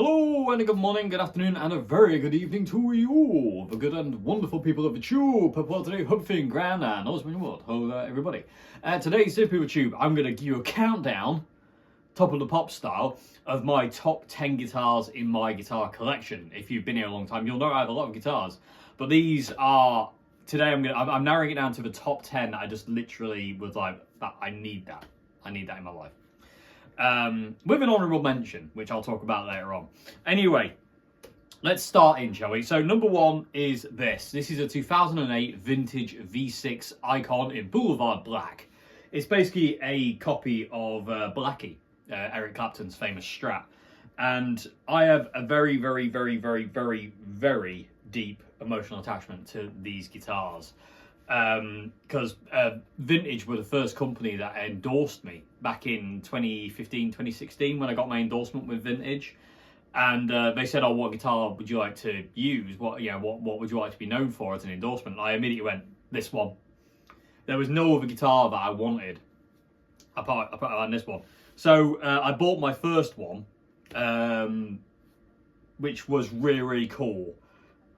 Hello and a good morning, good afternoon and a very good evening to you, the good and wonderful people of the tube. Well, today, hopefully in grand and Oswald Mr. Hello everybody. Today's Super Tube, I'm going to give you a countdown, top of the pop style, of my top 10 guitars in my guitar collection. If you've been here a long time, you'll know I have a lot of guitars, but these are, today I'm narrowing it down to the top 10 that I just literally was like, that I need that in my life. With an honourable mention, which I'll talk about later on. Anyway, let's start in, shall we? So number one is this. This is a 2008 vintage V6 Icon in Boulevard Black. It's basically a copy of Blackie, Eric Clapton's famous Strat. And I have a very, very, very, very, very, very deep emotional attachment to these guitars. Because Vintage were the first company that endorsed me back in 2015, 2016 when I got my endorsement with Vintage, and they said, "Oh, what guitar would you like to use? What would you like to be known for as an endorsement?" And I immediately went, "This one." There was no other guitar that I wanted apart than this one. So I bought my first one, which was really, really cool.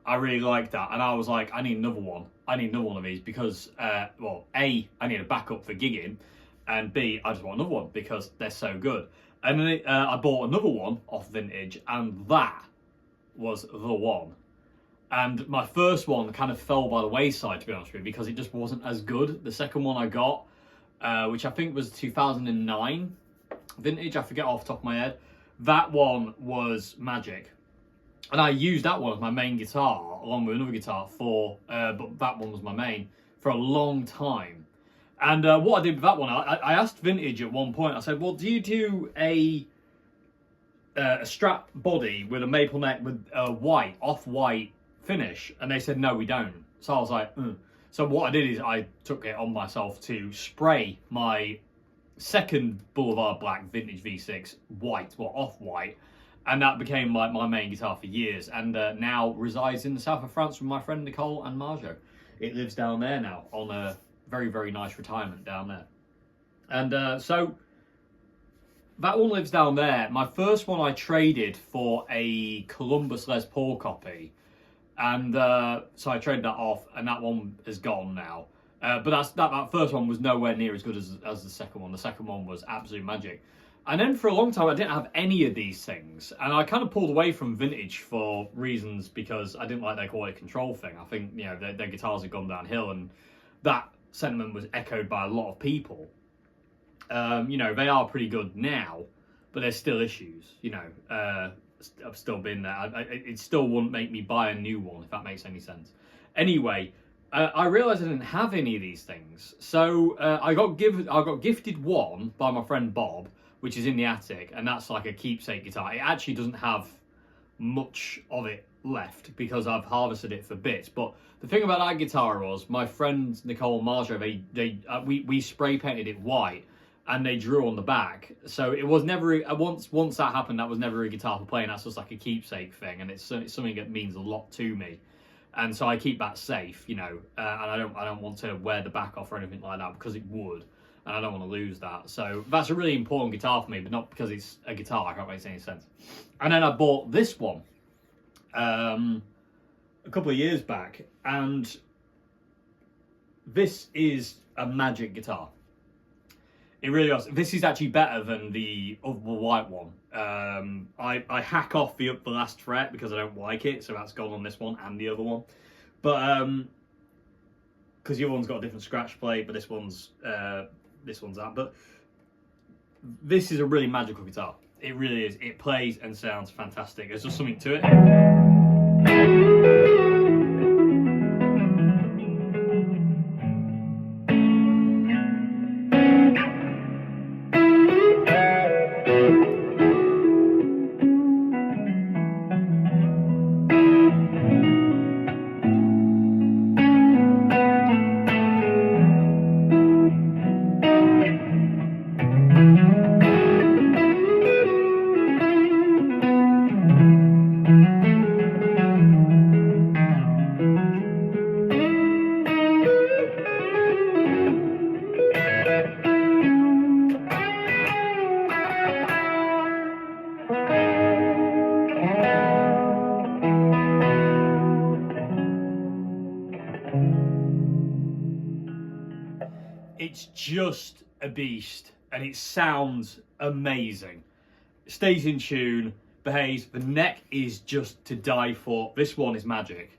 I really liked that, and I was like, I need another one. I need another one of these because, well, A, I need a backup for gigging, and B, I just want another one because they're so good. And then I bought another one off Vintage, and that was the one. And my first one kind of fell by the wayside, to be honest with you, because it just wasn't as good. The second one I got, which I think was 2009 Vintage, I forget off the top of my head, that one was magic. And I used that one as my main guitar, along with another guitar but that one was my main, for a long time. And what I did with that one, I asked Vintage at one point, I said, well, do you do a Strat body with a maple neck with a white, off-white finish? And they said, no, we don't. So I was like, So what I did is I took it on myself to spray my second Boulevard Black Vintage V6 white, well, off-white. And that became my main guitar for years, and now resides in the south of France with my friend Nicole and Marjo. It lives down there now on a very, very nice retirement down there. And so that one lives down there. My first one I traded for a Columbus Les Paul copy, and so I traded that off, and that one is gone now. But that first one was nowhere near as good as the second one. The second one was absolute magic. And then for a long time, I didn't have any of these things. And I kind of pulled away from Vintage for reasons because I didn't like their quality control thing. I think, you know, their guitars had gone downhill, and that sentiment was echoed by a lot of people. You know, they are pretty good now, but there's still issues, you know. I've still been there. It still wouldn't make me buy a new one, if that makes any sense. Anyway, I realised I didn't have any of these things. So I got gifted one by my friend Bob, which is in the attic, and that's like a keepsake guitar. It actually doesn't have much of it left because I've harvested it for bits. But the thing about that guitar was my friends Nicole and Marjo, we spray painted it white, and they drew on the back. So it was never once that happened, that was never a guitar for playing. That's just like a keepsake thing, and it's something that means a lot to me. And so I keep that safe, you know, and I don't want to wear the back off or anything like that because it would. And I don't want to lose that. So that's a really important guitar for me, but not because it's a guitar. I can't make any sense. And then I bought this one a couple of years back, and this is a magic guitar. It really is. This is actually better than the other white one. I hack off the last fret because I don't like it, so that's gone on this one and the other one. But because the other one's got a different scratch plate, but this one's that. But this is a really magical guitar. It really is. It plays and sounds fantastic. There's just something to it. it's just a beast, and it sounds amazing. It stays in tune, behaves. The neck is just to die for. This one is magic.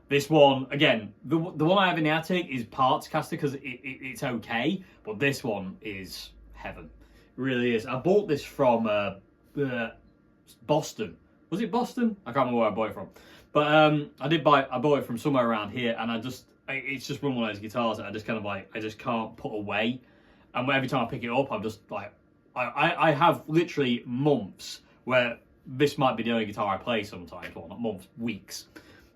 This one, again, the one I have in the attic is parts caster because it's okay, but this one is heaven. It really is. I bought this from Boston. Was it Boston? I can't remember where I bought it from. But I bought it from somewhere around here, and it's just one of those guitars that I just kind of like, I just can't put away. And every time I pick it up, I'm just like, I have literally months where this might be the only guitar I play sometimes. Well, not months, weeks.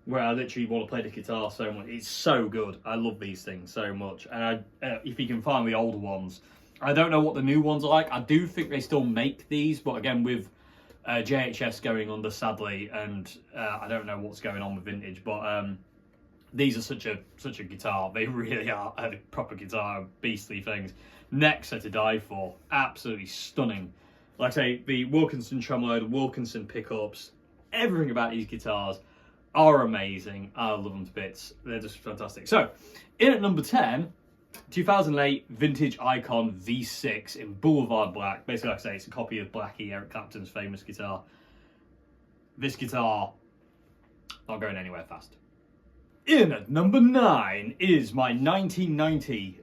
Where I literally want to play the guitar so much. It's so good. I love these things so much. And if you can find the older ones, I don't know what the new ones are like. I do think they still make these, but again, with JHS going under, sadly, and I don't know what's going on with vintage, but these are such a guitar. They really are a proper guitar, beastly things. Necks are to die for. Absolutely stunning. Like I say, the Wilkinson tremolo, the Wilkinson pickups, everything about these guitars are amazing. I love them to bits. They're just fantastic. So, in at number 10, 2008 vintage Icon V6 in Boulevard Black. Basically, like I say, it's a copy of Blackie, Eric Clapton's famous guitar. This guitar, not going anywhere fast. In at number 9 is my 1990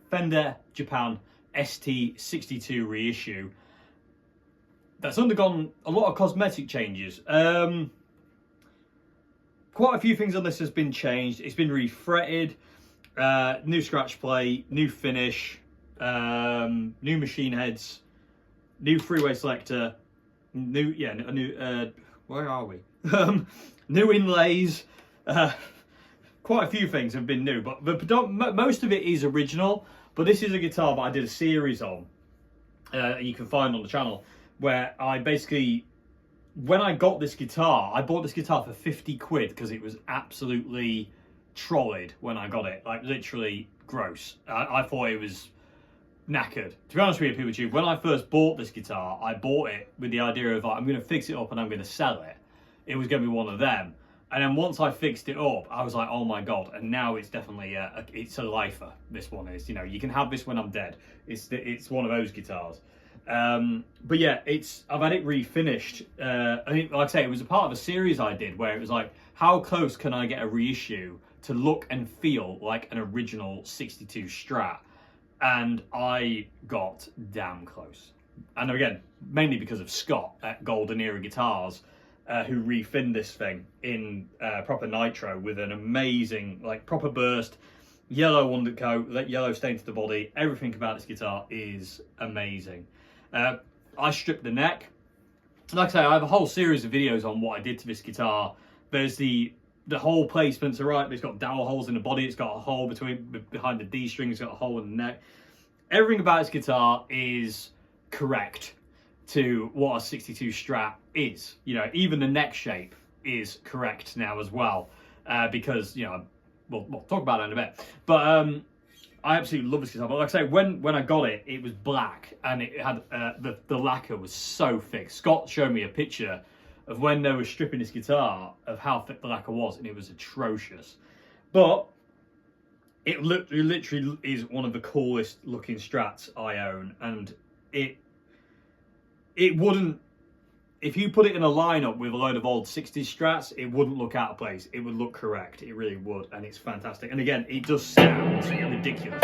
Fender Japan ST62 reissue. That's undergone a lot of cosmetic changes. Quite a few things on this has been changed. It's been refretted, new scratch plate, new finish, new machine heads, new freeway selector, new where are we? New inlays. Quite a few things have been new, but most of it is original. But this is a guitar that I did a series on. You can find on the channel, where I basically, when I got this guitar, I bought this guitar for 50 quid because it was absolutely trolleyed when I got it. Like, literally gross. I thought it was knackered. To be honest with you, people, when I first bought this guitar, I bought it with the idea of, like, I'm going to fix it up and I'm going to sell it. It was going to be one of them. And then once I fixed it up, I was like, oh my God. And now it's definitely, it's a lifer, this one is. You know, you can have this when I'm dead. It's one of those guitars. But yeah, I've had it refinished. I mean, like I say, it was a part of a series I did where it was like, how close can I get a reissue to look and feel like an original 62 Strat? And I got damn close. And again, mainly because of Scott at Golden Era Guitars, who refinned this thing in proper nitro with an amazing, like, proper burst, yellow undercoat, yellow stain to the body. Everything about this guitar is amazing. I stripped the neck. Like I say, I have a whole series of videos on what I did to this guitar. There's the hole placements are right. It's got dowel holes in the body. It's got a hole behind the D string. It's got a hole in the neck. Everything about this guitar is correct to what a 62 Strat is. You know, even the neck shape is correct now as well, because, you know, we'll talk about that in a bit. But I absolutely love this guitar. But like I say, when I got it, it was black, and it had the lacquer was so thick. Scott showed me a picture of when they were stripping this guitar of how thick the lacquer was, and it was atrocious. But it literally is one of the coolest looking Strats I own, and it wouldn't, if you put it in a lineup with a load of old 60s Strats, it wouldn't look out of place. It would look correct. It really would, and it's fantastic. And again, it does sound ridiculous.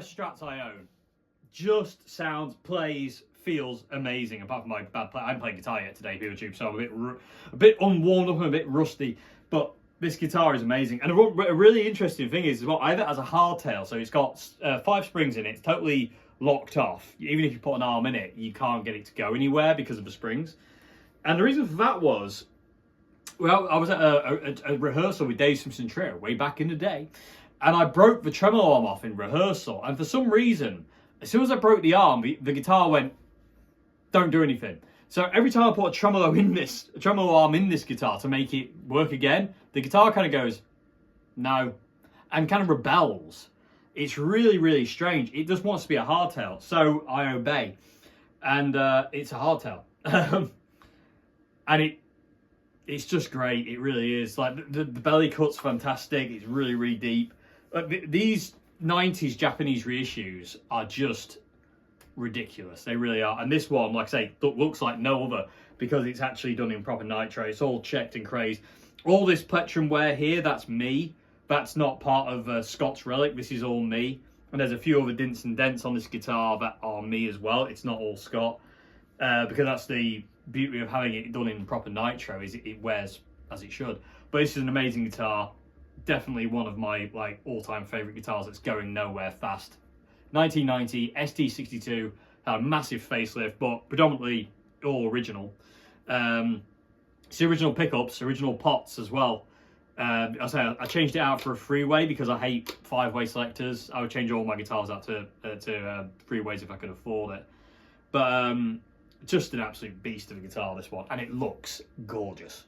Strats I own. Just sounds, plays, feels amazing. Apart from my bad play, I haven't played guitar yet today, YouTube, so I'm a bit unwarmed up and a bit rusty. But this guitar is amazing. And a really interesting thing is, well, either has a hardtail, so it's got 5 springs in it. It's totally locked off. Even if you put an arm in it, you can't get it to go anywhere because of the springs. And the reason for that was, well, I was at a rehearsal with Dave Simpson Trio way back in the day, and I broke the tremolo arm off in rehearsal. And for some reason, as soon as I broke the arm, the guitar went, don't do anything. So every time I put a tremolo arm in this guitar to make it work again, the guitar kind of goes, no, and kind of rebels. It's really, really strange. It just wants to be a hardtail, so I obey. And it's a hardtail. And it's just great. It really is. Like the belly cut's fantastic. It's really, really deep. These 90s Japanese reissues are just ridiculous. They really are. And this one, like I say, looks like no other because it's actually done in proper nitro. It's all checked and crazed. All this plectrum wear here, that's me. That's not part of Scott's Relic. This is all me. And there's a few other dints and dents on this guitar that are me as well. It's not all Scott. Because that's the beauty of having it done in proper nitro, is it wears as it should. But this is an amazing guitar. Definitely one of my all-time favourite guitars that's going nowhere fast. 1990 ST62, had a massive facelift, but predominantly all original. It's the original pickups, original pots as well. I changed it out for a three-way because I hate 5-way selectors. I would change all my guitars out to 3-ways if I could afford it. But just an absolute beast of a guitar, this one, and it looks gorgeous.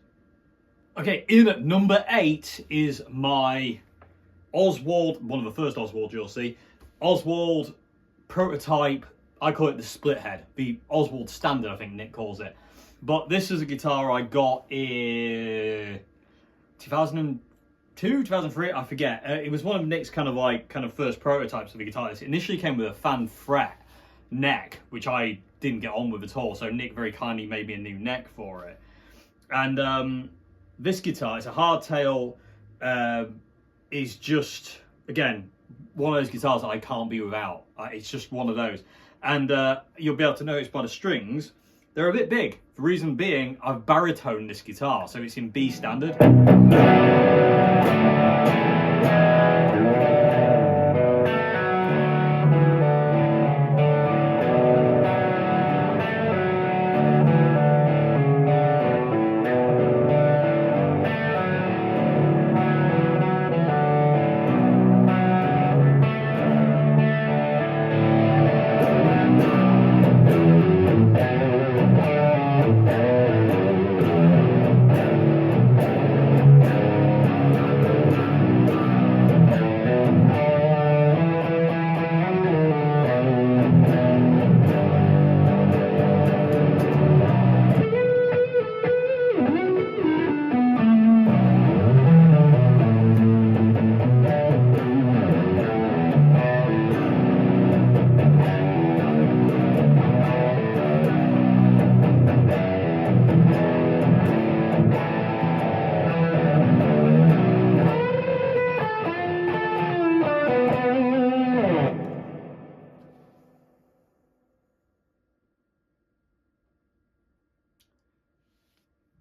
Okay, in at number 8 is my Oswald, one of the first Oswald you'll see, Oswald prototype. I call it the split head, the Oswald standard, I think Nick calls it. But this is a guitar I got in 2002, 2003, I forget. It was one of Nick's kind of first prototypes of a guitar. It initially came with a fan fret neck, which I didn't get on with at all. So Nick very kindly made me a new neck for it. And this guitar, it's a hardtail, is just, again, one of those guitars that I can't be without. It's just one of those. And you'll be able to notice by the strings, they're a bit big. The reason being, I've baritoned this guitar, so it's in B standard.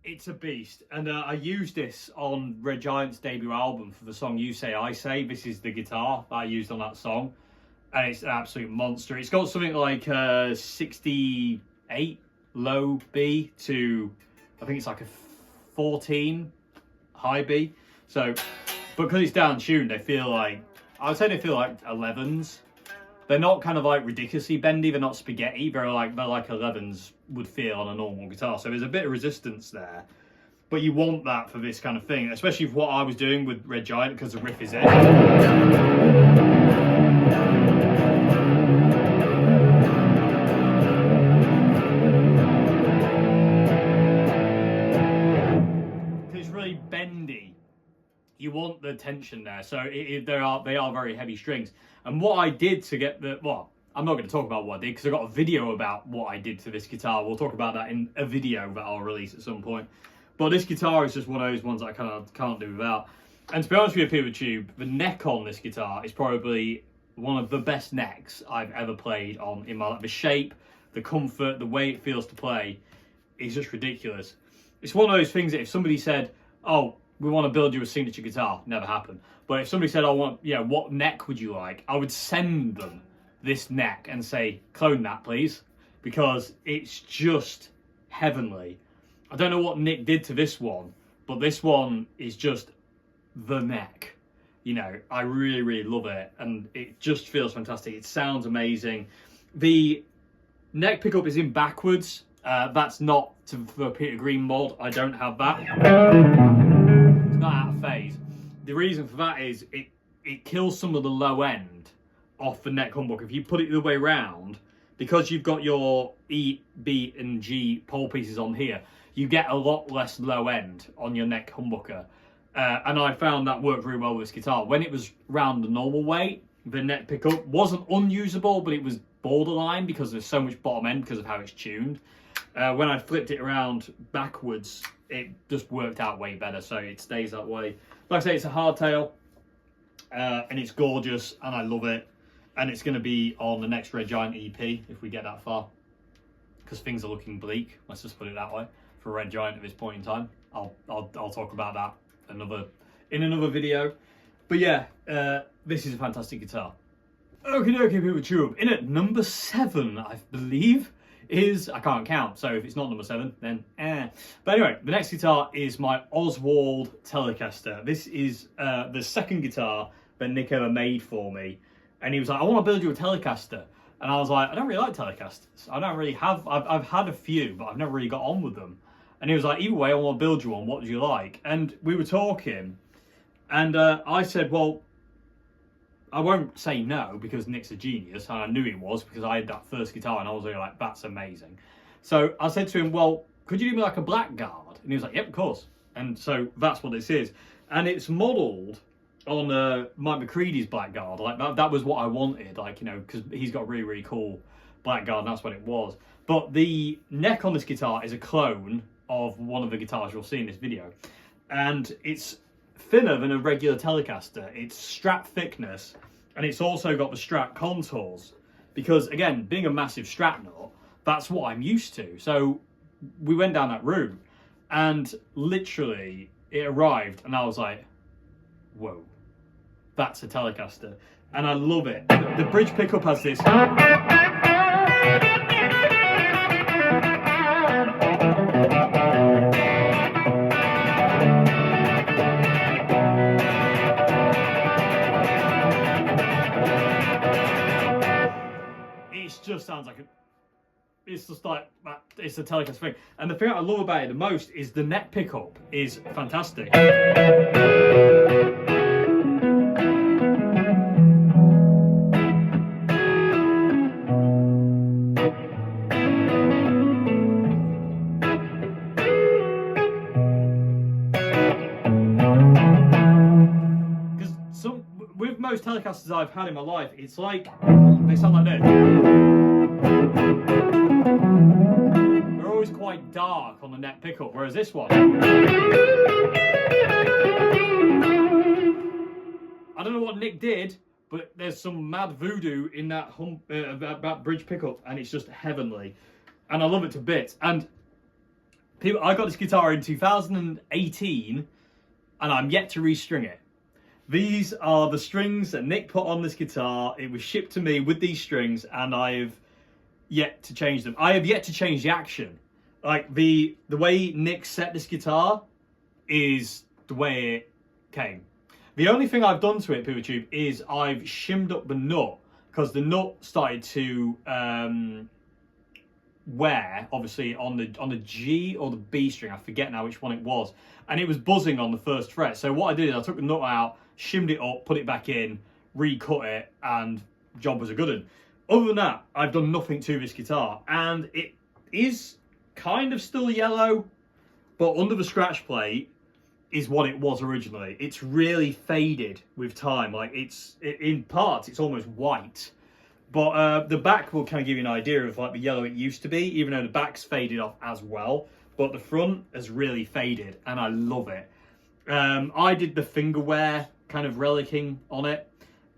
It's a beast, and I used this on Red Giant's debut album for the song You Say I Say. This is the guitar that I used on that song, and it's an absolute monster. It's got something like 68 low B to, I think it's like a 14 high B. So, but because it's down tuned, they feel like, I would say they feel like 11s. They're not kind of like ridiculously bendy, they're not spaghetti, they're like 11s would feel on a normal guitar. So there's a bit of resistance there. But you want that for this kind of thing, especially for what I was doing with Red Giant, because the riff is it. It's really bendy. You want the tension there, so they are very heavy strings. And what I did to get the, well, I'm not going to talk about what I did because I got a video about what I did to this guitar. We'll talk about that in a video that I'll release at some point. But this guitar is just one of those ones that I kind of can't do without. And to be honest with you, PeterTube, the neck on this guitar is probably one of the best necks I've ever played on in my life. The shape, the comfort, the way it feels to play is just ridiculous. It's one of those things that if somebody said, oh, we want to build you a signature guitar, never happened. But if somebody said, I want, you know, what neck would you like? I would send them this neck and say, clone that, please, because it's just heavenly. I don't know what Nick did to this one, but this one is just the neck. You know, I really, really love it, and it just feels fantastic. It sounds amazing. The neck pickup is in backwards. That's not for Peter Green mod. I don't have that. It's not out of phase. The reason for that is it kills some of the low end off the neck humbucker. If you put it the other way around, because you've got your E, B, and G pole pieces on here, you get a lot less low end on your neck humbucker. And I found that worked really well with this guitar. When it was round the normal way, the neck pickup wasn't unusable, but it was borderline because there's so much bottom end because of how it's tuned. When I flipped it around backwards, it just worked out way better, so it stays that way. Like I say, it's a hardtail, and it's gorgeous, and I love it. And it's going to be on the next Red Giant EP if we get that far, because things are looking bleak. Let's just put it that way for Red Giant at this point in time. I'll talk about that in another video. But yeah, this is a fantastic guitar. Okay, people tube. In at number 7, I believe, is, I can't count, so if it's not number 7, then But anyway, the next guitar is my Oswald Telecaster. This is the second guitar that Nick ever made for me. And he was like, I want to build you a Telecaster. And I was like, I don't really like Telecasters. I don't really have, I've had a few, but I've never really got on with them. And he was like, either way, I want to build you one. What do you like? And we were talking, and I said, well, I won't say no because Nick's a genius, and I knew he was because I had that first guitar and I was really like, that's amazing. So I said to him, well, could you do me like a blackguard? And he was like, yep, of course. And so that's what this is. And it's modelled on Mike McCready's blackguard. Like that was what I wanted, like, you know, because he's got a really, really cool blackguard, and that's what it was. But the neck on this guitar is a clone of one of the guitars you'll see in this video. And it's thinner than a regular Telecaster. It's Strat thickness, and it's also got the Strat contours, because again, being a massive Strat nut, that's what I'm used to. So we went down that route, and literally it arrived and I was like, whoa, that's a Telecaster. And I love it. The bridge pickup has this. Just sounds like it's just like it's a Telecaster thing. And the thing I love about it the most is the neck pickup is fantastic. Because with most Telecasters I've had in my life, it's like they sound like this. They're always quite dark on the neck pickup, whereas this one, I don't know what Nick did, but there's some mad voodoo in that that bridge pickup, and it's just heavenly, and I love it to bits. And people, I got this guitar in 2018, and I'm yet to restring it. These are the strings that Nick put on this guitar. It was shipped to me with these strings, and I've yet to change them. I have yet to change the action. Like the way Nick set this guitar is the way it came. The only thing I've done to it, PeterTube, is I've shimmed up the nut, because the nut started to wear, obviously on the G or the B string. I forget now which one it was, and it was buzzing on the first fret. So what I did is I took the nut out, shimmed it up, put it back in, recut it, and job was a good one. Other than that, I've done nothing to this guitar, and it is kind of still yellow, but under the scratch plate is what it was originally. It's really faded with time. Like in parts, it's almost white, but the back will kind of give you an idea of like the yellow it used to be, even though the back's faded off as well. But the front has really faded, and I love it. I did the finger wear kind of relicing on it.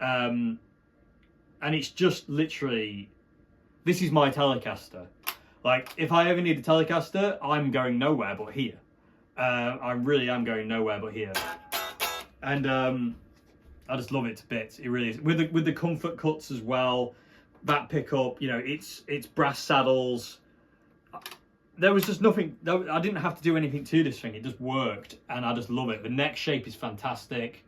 And it's just literally This is my Telecaster. Like, if I ever need a Telecaster, I'm going nowhere but here. I really am going nowhere but here. And I just love it to bits. It really is. With the comfort cuts as well, that pickup, you know, it's brass saddles. There was just nothing, I didn't have to do anything to this thing. It just worked, and I just love it. The neck shape is fantastic.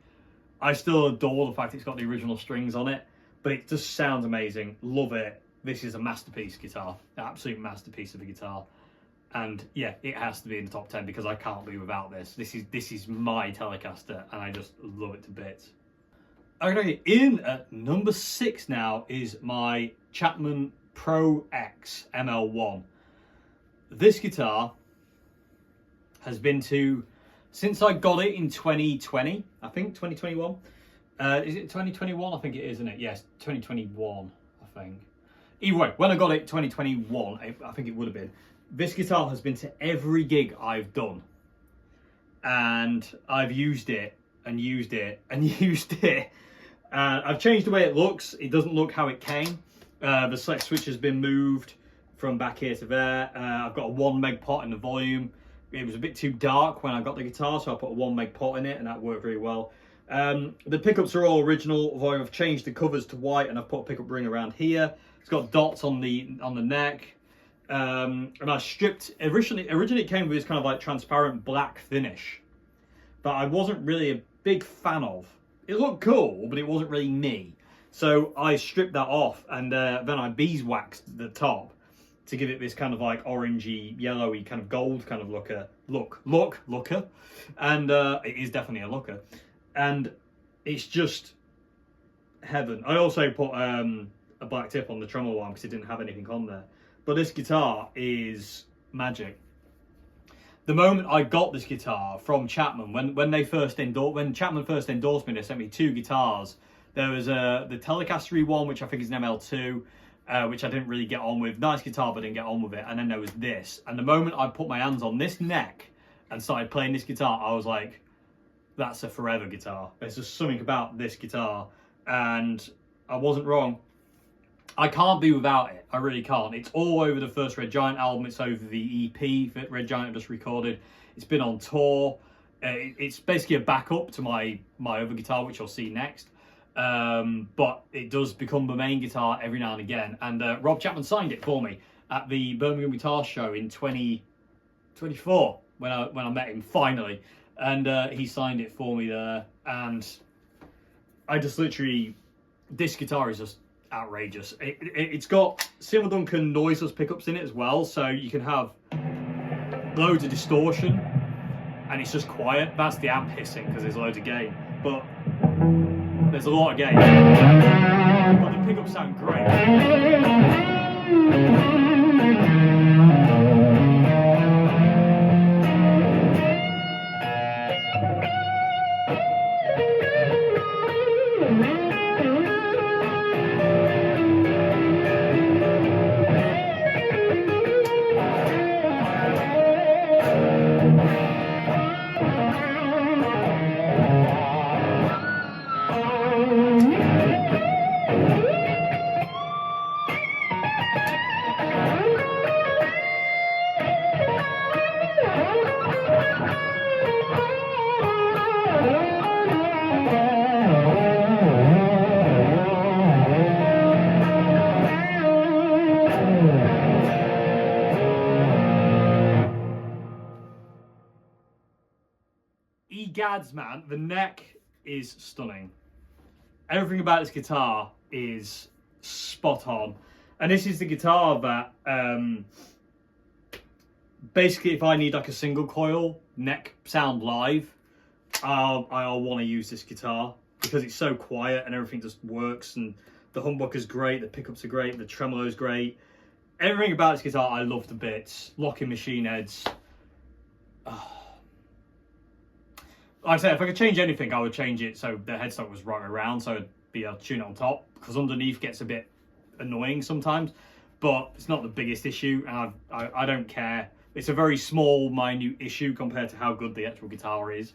I still adore the fact it's got the original strings on it, but it just sounds amazing. Love it. This is a masterpiece guitar, absolute masterpiece of a guitar. And yeah, it has to be in the top 10 because I can't be without this. This is my Telecaster, and I just love it to bits. Okay, in at number 6 now is my Chapman Pro X ML1. This guitar has been since I got it in 2020, I think 2021. Is it 2021? I think it is, isn't it? Yes, 2021, I think. Either way, when I got it 2021, I think it would have been. This guitar has been to every gig I've done, and I've used it and used it and used it. I've changed the way it looks. It doesn't look how it came. The select switch has been moved from back here to there. I've got a 1 meg pot in the volume. It was a bit too dark when I got the guitar, so I put a 1 meg pot in it, and that worked very well. The pickups are all original, although I've changed the covers to white, and I've put a pickup ring around here. It's got dots on the neck. And I stripped, originally it came with this kind of like transparent black finish, but I wasn't really a big fan of. It looked cool, but it wasn't really me. So I stripped that off, and then I beeswaxed the top to give it this kind of like orangey, yellowy, kind of gold kind of looker. And it is definitely a looker. And it's just heaven. I also put a black tip on the tremolo arm because it didn't have anything on there. But this guitar is magic. The moment I got this guitar from Chapman, when Chapman first endorsed me, they sent me 2 guitars. There was the Telecaster one, which I think is an ML2, which I didn't really get on with. Nice guitar, but didn't get on with it. And then there was this. And the moment I put my hands on this neck and started playing this guitar, I was like, that's a forever guitar. There's just something about this guitar, and I wasn't wrong. I can't be without it. I really can't. It's all over the first Red Giant album. It's over the EP that Red Giant just recorded. It's been on tour. It's basically a backup to my other guitar, which you'll see next. But it does become the main guitar every now and again. And Rob Chapman signed it for me at the Birmingham Guitar Show in 2024 when I met him finally. And he signed it for me there. And I just literally, this guitar is just outrageous. It's got Seymour Duncan noiseless pickups in it as well, so you can have loads of distortion, and it's just quiet. That's the amp hissing because there's loads of gain, but there's a lot of gain. But the pickups sound great. Egads, man, the neck is stunning. Everything about this guitar is spot on. And this is the guitar that basically if I need like a single coil neck sound live, I'll want to use this guitar because it's so quiet and everything just works, and the humbucker's great, the pickups are great, the tremolo's great. Everything about this guitar I love to bits. Locking machine heads. Oh. Like I said, if I could change anything, I would change it so the headstock was right around, so it'd be able to tune it on top, because underneath gets a bit annoying sometimes, but it's not the biggest issue, and I don't care. It's a very small, minute issue compared to how good the actual guitar is.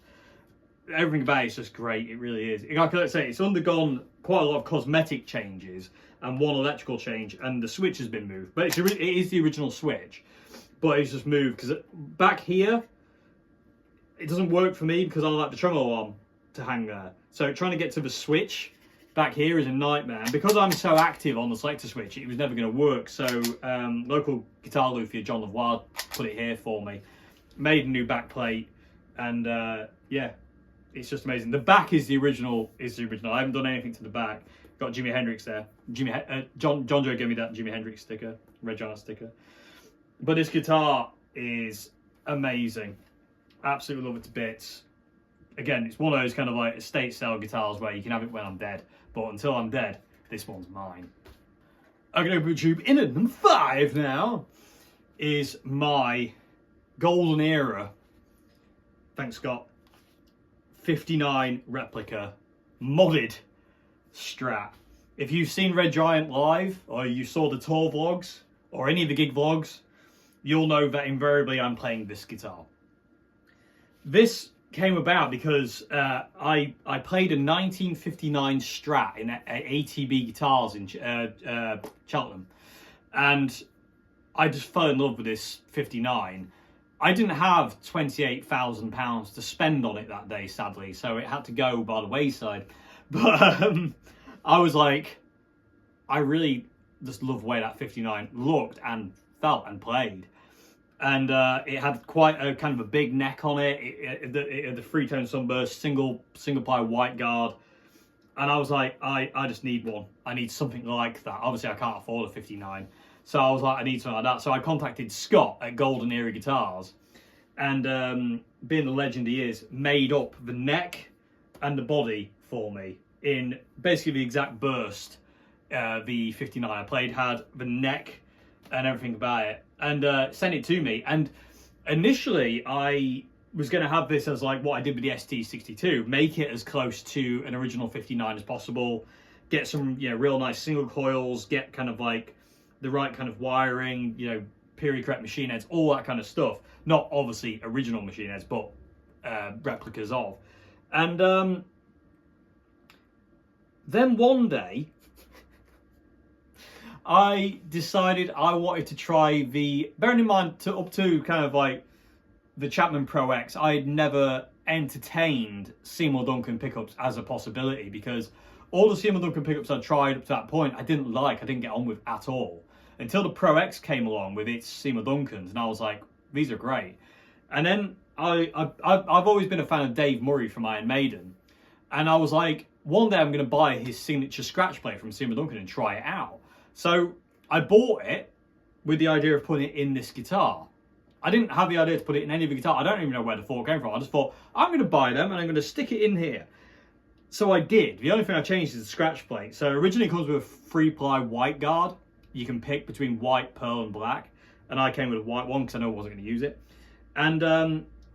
everything about it's just great. It really is. Like I say, it's undergone quite a lot of cosmetic changes and one electrical change, and the switch has been moved. But it is the original switch, but it's just moved because back here it doesn't work for me because I like the tremolo arm to hang there. So trying to get to the switch back here is a nightmare. And because I'm so active on the selector switch, it was never going to work. So local guitar luthier John Loveward put it here for me, made a new back plate, and yeah, it's just amazing. The back is the original. I haven't done anything to the back. Got Jimi Hendrix there. John Joe gave me that Jimi Hendrix sticker, Red Giant sticker. But this guitar is amazing. Absolutely love it to bits. Again, it's one of those kind of like estate style guitars where you can have it when I'm dead, but until I'm dead, this one's mine. I'm going to put YouTube in at number 5 now. Is my golden era, thanks Scott, 59 replica modded Strat. If you've seen Red Giant live, or you saw the tour vlogs, or any of the gig vlogs, you'll know that invariably I'm playing this guitar. This came about because I played a 1959 Strat in ATB Guitars in Cheltenham, and I just fell in love with this 59. I didn't have £28,000 to spend on it that day, sadly, so it had to go by the wayside. But I was like, I really just love the way that 59 looked and felt and played. And it had quite a kind of a big neck on it. It had the three-tone sunburst, single ply white guard. And I was like, I just need one. I need something like that. Obviously, I can't afford a 59. So I was like, I need something like that. So I contacted Scott at Golden Era Guitars. And being the legend he is, made up the neck and the body for me in basically the exact burst the 59 I had, the neck and everything about it. And sent it to me. And initially, I was going to have this as like what I did with the ST62, make it as close to an original 59 as possible, get some real nice single coils, get kind of like the right kind of wiring, period correct machine heads, all that kind of stuff. Not obviously original machine heads, but replicas of. And then one day, I decided I wanted to try bearing in mind up to kind of like the Chapman Pro X, I had never entertained Seymour Duncan pickups as a possibility because all the Seymour Duncan pickups I tried up to that point, I didn't get on with at all. Until the Pro X came along with its Seymour Duncans, and I was like, these are great. And then I've always been a fan of Dave Murray from Iron Maiden, and I was like, one day I'm going to buy his signature scratch plate from Seymour Duncan and try it out. So I bought it with the idea of putting it in this guitar. I didn't have the idea to put it in any of the guitar. I don't even know where the thought came from. I just thought, I'm going to buy them and I'm going to stick it in here. So I did. The only thing I changed is the scratch plate. So originally it comes with a 3-ply white guard. You can pick between white, pearl and black. And I came with a white one because I know I wasn't going to use it. And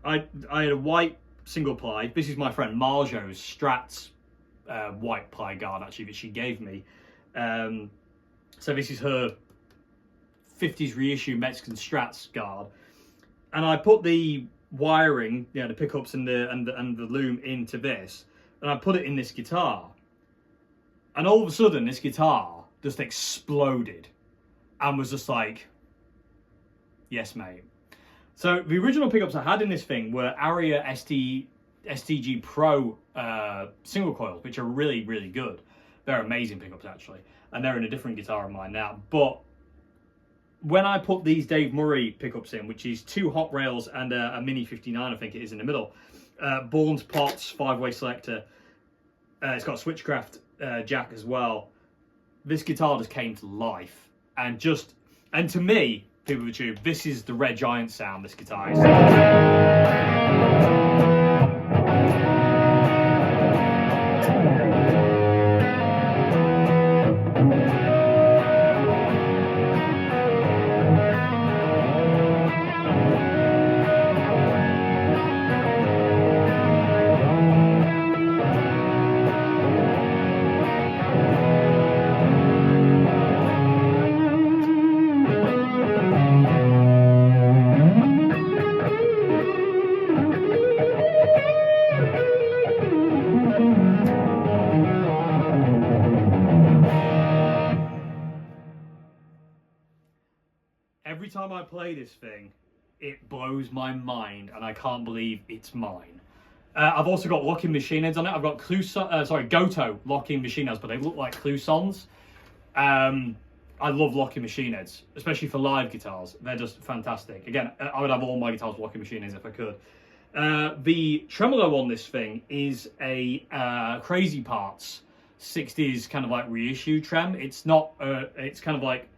I had a white single ply. This is my friend Marjo's Strat's white ply guard actually that she gave me. So this is her 50s reissue Mexican Strats guard, and I put the wiring, the pickups and the loom into this, and I put it in this guitar, and all of a sudden this guitar just exploded, and was just like, yes mate. So the original pickups I had in this thing were Aria STG Pro single coils, which are really good. They're amazing pickups actually. And they're in a different guitar of mine now. But when I put these Dave Murray pickups in, which is 2 hot rails and a mini 59, I think it is in the middle, Bourne's Potts 5-way selector, it's got a Switchcraft jack as well. This guitar just came to life, and to me, people of the tube, this is the Red Giant sound. This guitar is. every time I play this thing, it blows my mind, and I can't believe it's mine. I've also got locking machine heads on it. I've got Goto locking machine heads, but they look like Clousons. I love locking machine heads, especially for live guitars. They're just fantastic. Again, I would have all my guitars locking machine heads if I could. The tremolo on this thing is a Crazy Parts 60s kind of like reissue trem. It's not. It's kind of like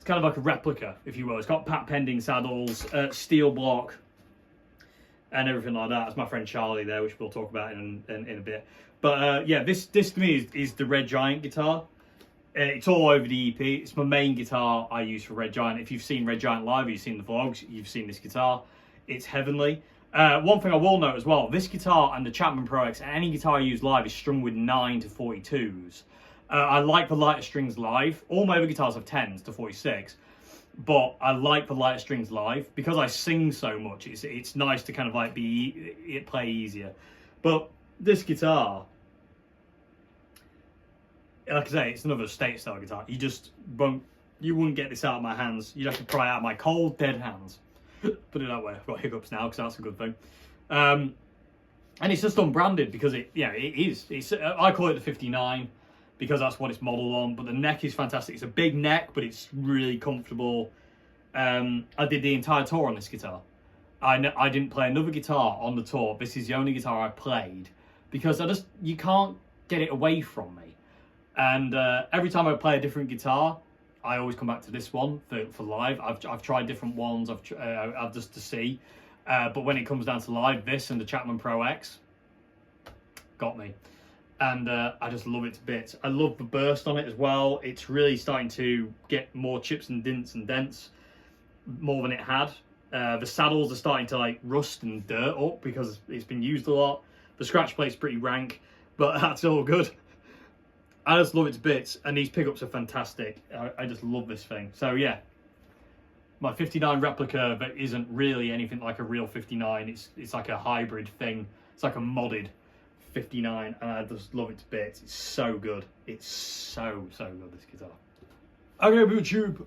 a replica, if you will. It's got Pat Pending saddles, steel block, and everything like that. That's my friend Charlie there, which we'll talk about in a bit. But yeah, this to me is the Red Giant guitar. It's all over the EP. It's my main guitar I use for Red Giant. If you've seen Red Giant live, you've seen the vlogs, you've seen this guitar. It's heavenly. One thing I will note as well, this guitar and the Chapman Pro X, and any guitar I use live, is strung with 9 to 42s. I like the lighter strings live. All my other guitars have 10s to 46, but I like the lighter strings live because I sing so much. It's nice to kind of like play easier. But this guitar, like I say, it's another estate style guitar. You wouldn't get this out of my hands. You'd have to pry it out of my cold, dead hands. Put it that way. I've got hiccups now because that's a good thing. And it's just unbranded because it is. I call it the 59 because that's what it's modeled on. But the neck is fantastic. It's a big neck, but it's really comfortable. I did the entire tour on this guitar. I didn't play another guitar on the tour. This is the only guitar I played because you can't get it away from me. And every time I play a different guitar, I always come back to this one for live. I've tried different ones. I've just to see, but when it comes down to live, this and the Chapman Pro X got me, and I just love it to bits. I love the burst on it as well. It's really starting to get more chips and dents more than it had. The saddles are starting to like rust and dirt up because it's been used a lot. The scratch plate's pretty rank, but that's all good. I just love it to bits, and these pickups are fantastic. I just love this thing. So yeah, my 59 replica that isn't really anything like a real 59. It's like a hybrid thing. It's like a modded 59, and I just love it to bits. It's so good. It's so good, this guitar. Okay, YouTube.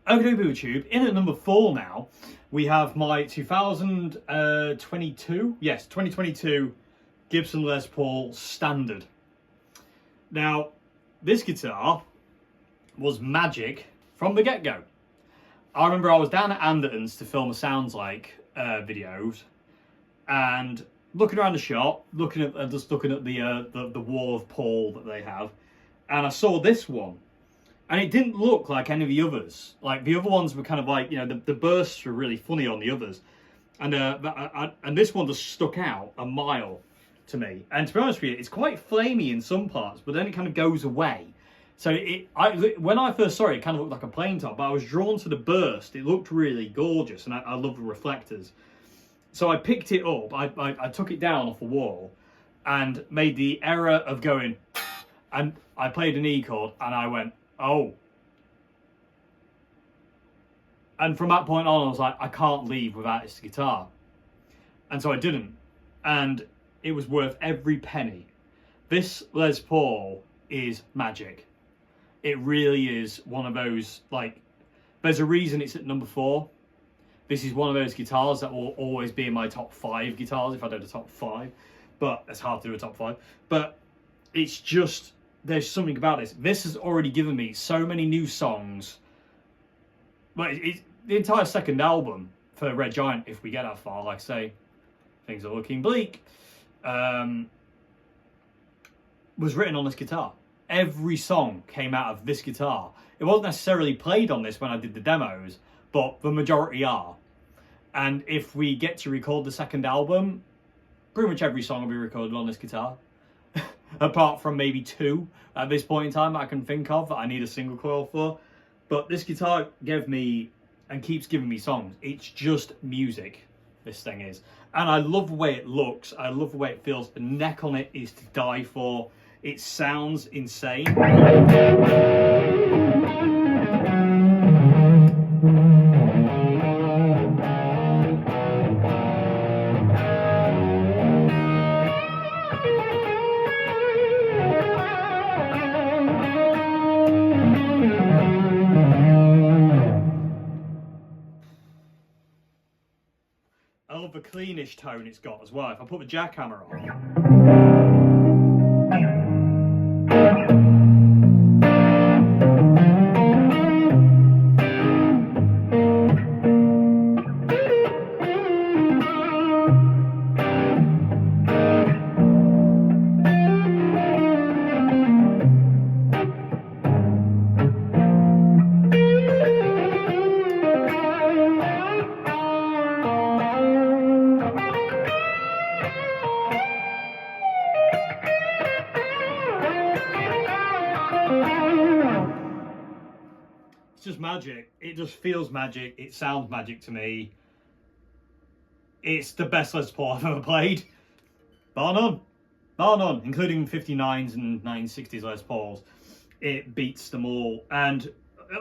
Okay, YouTube. In at number 4 now, we have my 2022. Yes, 2022. Gibson Les Paul Standard. Now, this guitar was magic from the get-go. I remember I was down at Anderton's to film a Sounds Like videos, and looking around the shop, looking at the wall of Paul that they have, and I saw this one, and it didn't look like any of the others. Like the other ones were kind of like, the bursts were really funny on the others, and this one just stuck out a mile to me. And to be honest with you, it's quite flamey in some parts, but then it kind of goes away. So when I first saw it, it kind of looked like a plain top, but I was drawn to the burst. It looked really gorgeous, and I love the reflectors. So I picked it up, I took it down off the wall, and made the error of going, and I played an E chord, and I went, oh. And from that point on, I was like, I can't leave without this guitar. And so I didn't. And it was worth every penny. This Les Paul is magic. It really is one of those, like, there's a reason it's at number 4. This is one of those guitars that will always be in my top 5 guitars if I do the top 5. But it's hard to do a top 5. But it's just, there's something about this. This has already given me so many new songs. But the entire second album for Red Giant, if we get that far, like I say, things are looking bleak, was written on this guitar. Every song came out of this guitar. It wasn't necessarily played on this when I did the demos, but the majority are. And if we get to record the second album, pretty much every song will be recorded on this guitar. Apart from maybe 2 at this point in time I can think of that I need a single coil for. But this guitar gave me, and keeps giving me songs. It's just music, this thing is. And I love the way it looks. I love the way it feels. The neck on it is to die for. It sounds insane. reddish tone it's got as well. If I put the jackhammer on, it's just magic. It just feels magic. It sounds magic to me. It's the best Les Paul I've ever played. Bar none. Bar none. Including 59s and 1960s Les Pauls. It beats them all. And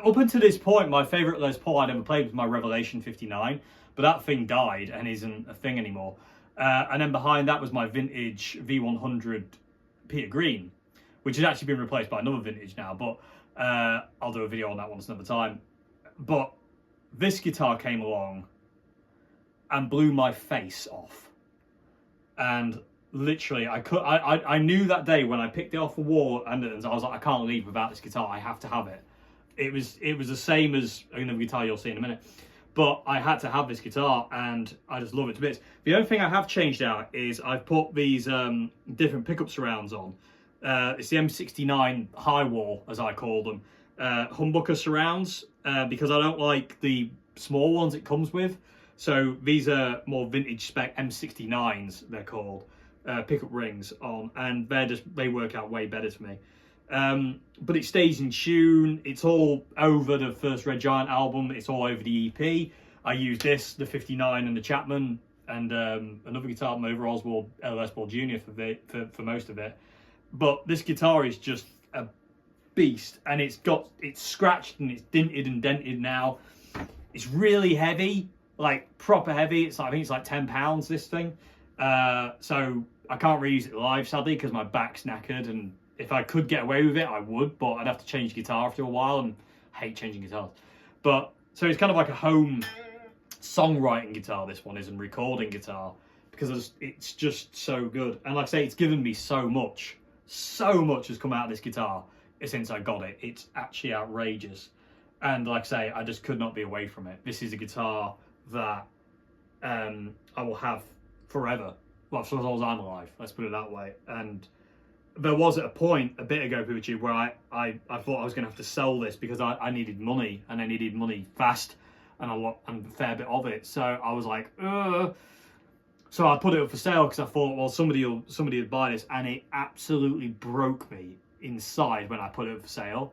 up until this point, my favourite Les Paul I'd ever played was my Revelation 59. But that thing died and isn't a thing anymore. And then behind that was my vintage V100 Peter Green, which has actually been replaced by another vintage now. But I'll do a video on that one another time. But this guitar came along and blew my face off. And literally, I knew that day when I picked it off the wall, and I was like, I can't leave without this guitar. I have to have it. It was the same as another guitar you'll see in a minute. But I had to have this guitar, and I just love it to bits. The only thing I have changed out is I've put these different pickup surrounds on. It's the M69 high wall, as I call them, humbucker surrounds, because I don't like the small ones it comes with. So these are more vintage spec M69s, they're called, pickup rings on, and they work out way better to me. But it stays in tune. It's all over the first Red Giant album. It's all over the EP. I use this, the 59 and the Chapman, and another guitar from over Oswald Mr Jr. for most of it. But this guitar is just a beast, and it's scratched and it's dinted and dented now. It's really heavy, like proper heavy. I think it's like 10 pounds, this thing. So I can't really use it live, sadly, because my back's knackered, and if I could get away with it, I would, but I'd have to change guitar after a while, and I hate changing guitars. But so it's kind of like a home songwriting guitar, this one is, and recording guitar, because it's just so good. And like I say, it's given me so much has come out of this guitar since I got it. It's actually outrageous. And like I say, I just could not be away from it. This is a guitar that I will have forever. Well, for as long as I'm alive, let's put it that way. And there was at a point a bit ago, Poochie, where I thought I was going to have to sell this because I needed money, and I needed money fast, and a fair bit of it. So I was like, ugh. So I put it up for sale because I thought, well, somebody would buy this, and it absolutely broke me inside when I put it up for sale,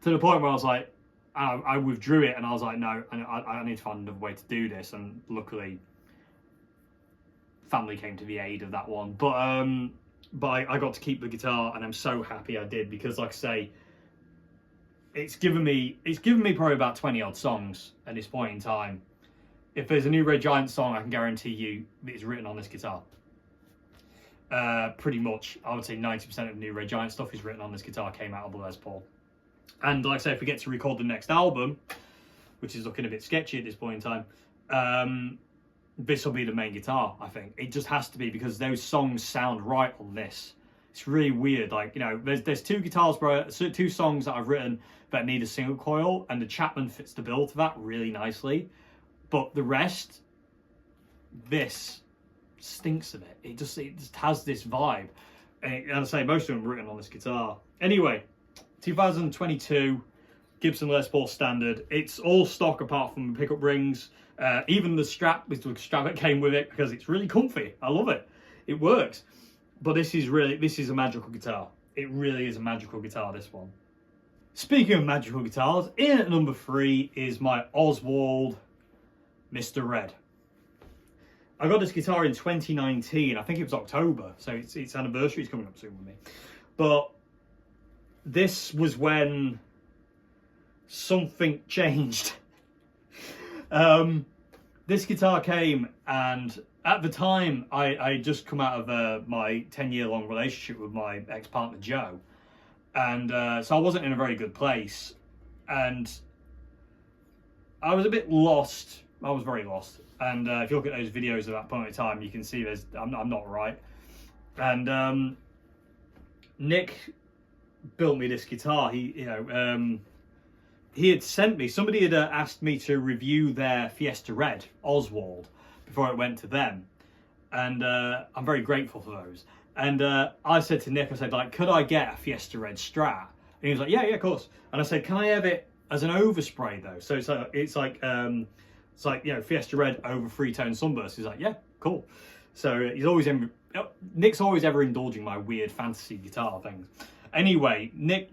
to the point where I was like, I withdrew it, and I was like, no, I need to find another way to do this. And luckily, family came to the aid of that one. But I got to keep the guitar, and I'm so happy I did, because like I say, it's given me probably about 20 odd songs at this point in time. If there's a new Red Giant song, I can guarantee you it's written on this guitar. Pretty much, I would say 90% of new Red Giant stuff is written on this guitar, came out of the Les Paul. And like I say, if we get to record the next album, which is looking a bit sketchy at this point in time, this will be the main guitar, I think. It just has to be, because those songs sound right on this. It's really weird. Like, you know, there's two songs that I've written that need a single coil, and the Chapman fits the bill to that really nicely. But the rest, this stinks of it. It just has this vibe. And I say, most of them are written on this guitar. Anyway, 2022 Gibson Les Paul Standard. It's all stock apart from the pickup rings. Even the strap, with the strap that came with it, because it's really comfy. I love it. It works. But this is a magical guitar. It really is a magical guitar, this one. Speaking of magical guitars, in at number 3 is my Oswald Mr. Red. I got this guitar in 2019. I think it was October, so its anniversary is coming up soon with me. But this was when something changed. This guitar came, and at the time I just come out of my 10-year-long relationship with my ex-partner Joe, and so I wasn't in a very good place, and I was a bit lost. I was very lost, And if you look at those videos at that point in time, you can see I'm not right. And Nick built me this guitar. He had sent me, somebody had asked me to review their Fiesta Red Oswald before it went to them, and I'm very grateful for those. And I said to Nick, I said, like, could I get a Fiesta Red Strat? And he was like, yeah, of course. And I said, can I have it as an overspray though? So it's like you know, Fiesta Red over three-tone sunburst. He's like, yeah, cool. So he's always Nick's always ever indulging my weird fantasy guitar things. Anyway, Nick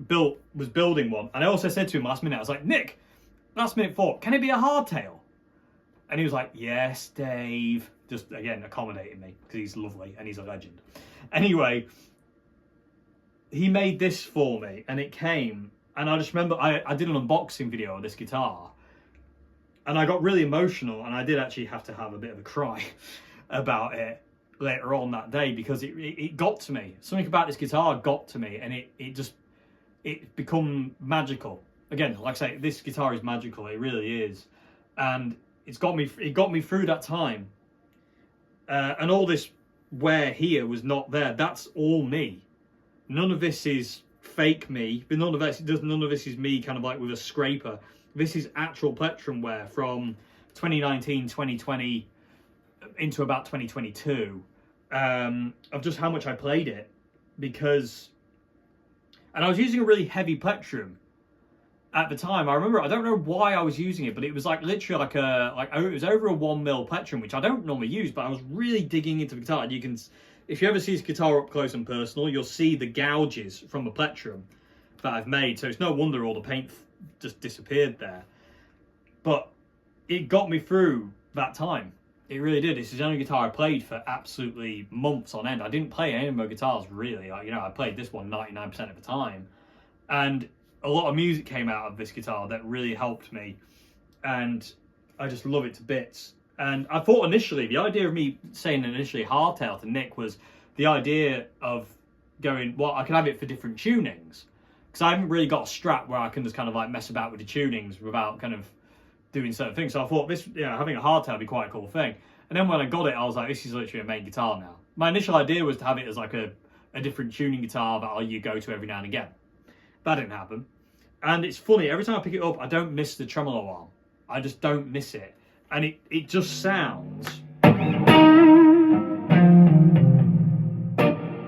was building one, and I also said to him last minute, I was like, Nick, last minute thought, can it be a hardtail? And he was like, yes, Dave. Just again accommodating me because he's lovely and he's a legend. Anyway, he made this for me, and it came, and I just remember I did an unboxing video of this guitar, and I got really emotional, and I did actually have to have a bit of a cry about it later on that day, because it got to me. Something about this guitar got to me, and it become magical. Again, like I say, this guitar is magical. It really is, and it got me through that time. And all this wear here was not there. That's all me. None of this is fake me. But none of this is me kind of like with a scraper. This is actual plectrum wear from 2019, 2020 into about 2022. Of just how much I played it, because, and I was using a really heavy plectrum at the time. I remember, I don't know why I was using it, but it was like literally it was over a 1mm plectrum, which I don't normally use, but I was really digging into the guitar. And you can, if you ever see this guitar up close and personal, you'll see the gouges from the plectrum that I've made. So it's no wonder all the paint just disappeared there. But it got me through that time. It really did. This is the only guitar I played for absolutely months on end. I didn't play any of my guitars really. I played this one 99% of the time, and a lot of music came out of this guitar that really helped me, and I just love it to bits. And I thought initially, the idea of me saying initially hardtail to Nick was the idea of going, well, I can have it for different tunings, because I haven't really got a Strat where I can just kind of like mess about with the tunings without kind of doing certain things. So I thought this, having a hardtail would be quite a cool thing. And then when I got it, I was like, this is literally a main guitar now. My initial idea was to have it as like a different tuning guitar that you go to every now and again. That didn't happen. And it's funny, every time I pick it up, I don't miss the tremolo arm. I just don't miss it. And it just sounds...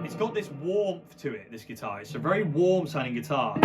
It's got this warmth to it, this guitar. It's a very warm sounding guitar.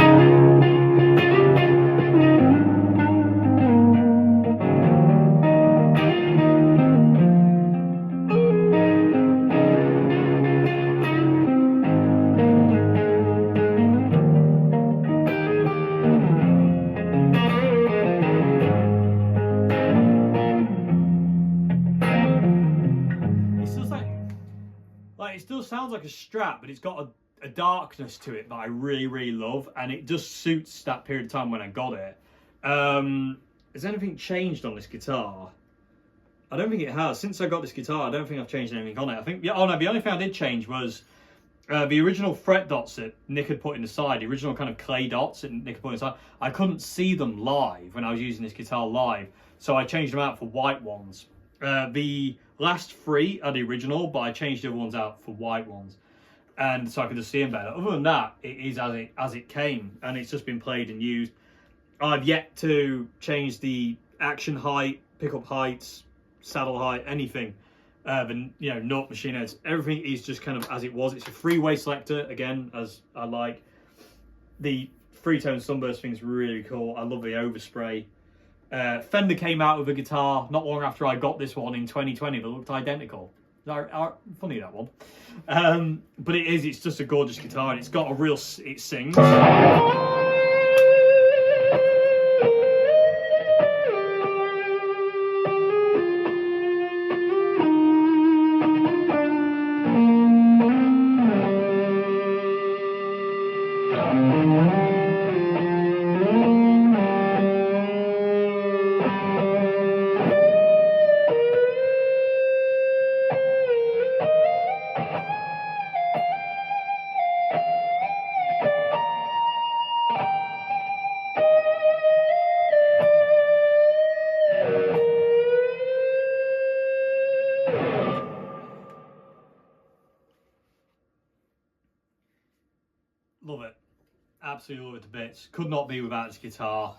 It still sounds like a Strat, but it's got a darkness to it that I really, really love, and it just suits that period of time when I got it. Has anything changed on this guitar? I don't think it has. Since I got this guitar, I don't think I've changed anything on it. I think, the only thing I did change was the original fret dots that Nick had put in the side, the original kind of clay dots that Nick had put in the side. I couldn't see them live when I was using this guitar live, so I changed them out for white ones. The last three are the original, but I changed the other ones out for white ones, and so I could just see them better. Other than that, it is as it came, and it's just been played and used. I've yet to change the action height, pickup heights, saddle height, anything. The nut machine heads, everything is just kind of as it was. It's a three-way selector again, as I like. The three-tone sunburst thing's really cool. I love the overspray. Fender came out with a guitar not long after I got this one in 2020 that looked identical. Funny, that one. But it's just a gorgeous guitar, and it's got a real, it sings. Love it. Absolutely love it to bits. Could not be without this guitar.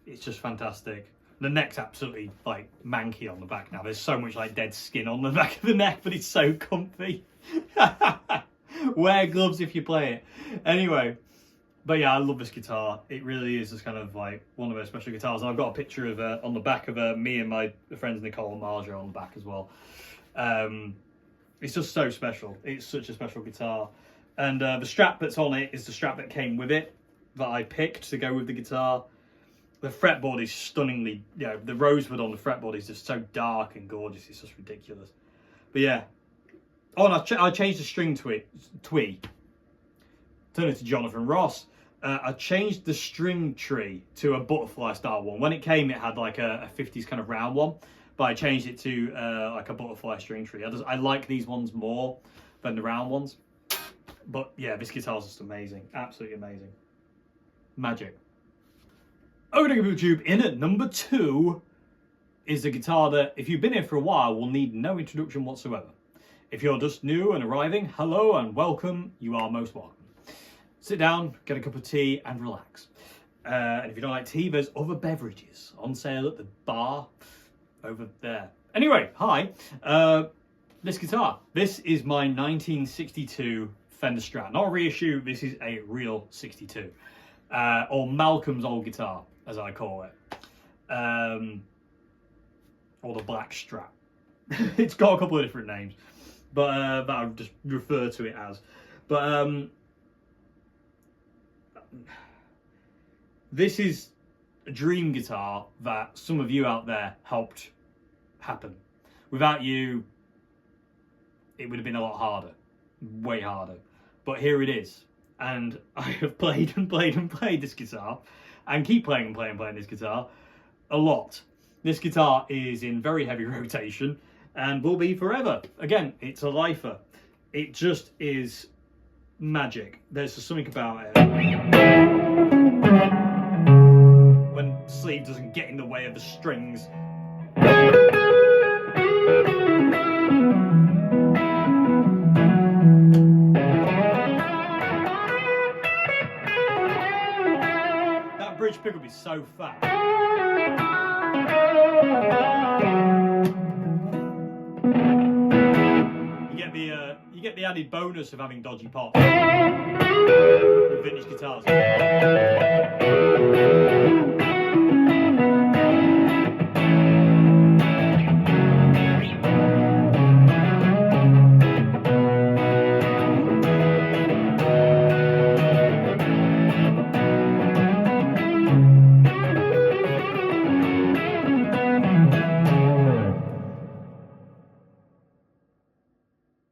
It's just fantastic. The neck's absolutely like manky on the back now. There's so much like dead skin on the back of the neck, but it's so comfy. Wear gloves if you play it. Anyway, but yeah, I love this guitar. It really is just kind of like one of those special guitars. And I've got a picture of on the back of me and my friends Nicole and Marja on the back as well. It's just so special. It's such a special guitar. And the strap that's on it is the strap that came with it, that I picked to go with the guitar. The fretboard is stunningly, the rosewood on the fretboard is just so dark and gorgeous. It's just ridiculous. But yeah. Oh, and I changed the string twee. Turn it to Jonathan Ross. I changed the string tree to a butterfly style one. When it came, it had like a 50s kind of round one. But I changed it to like a butterfly string tree. I like these ones more than the round ones. But yeah, this guitar's just amazing. Absolutely amazing. Magic. Okay, YouTube, in at number 2 is a guitar that, if you've been here for a while, will need no introduction whatsoever. If you're just new and arriving, hello and welcome. You are most welcome. Sit down, get a cup of tea and relax. And if you don't like tea, there's other beverages on sale at the bar over there. Anyway, hi. This guitar. This is my 1962 Fender Strat. Not a reissue, this is a real 62. Or Malcolm's old guitar, as I call it. Or the Black Strat. It's got a couple of different names, but that I just refer to it as. But this is a dream guitar that some of you out there helped happen. Without you, it would have been a lot harder, way harder. But here it is. And I have played and played and played this guitar, and keep playing and playing and playing this guitar a lot. This guitar is in very heavy rotation and will be forever. Again, it's a lifer. It just is magic. There's just something about it. When sleeve doesn't get in the way of the strings. Bridge pickup is so fat. You get the added bonus of having dodgy pots with vintage guitars.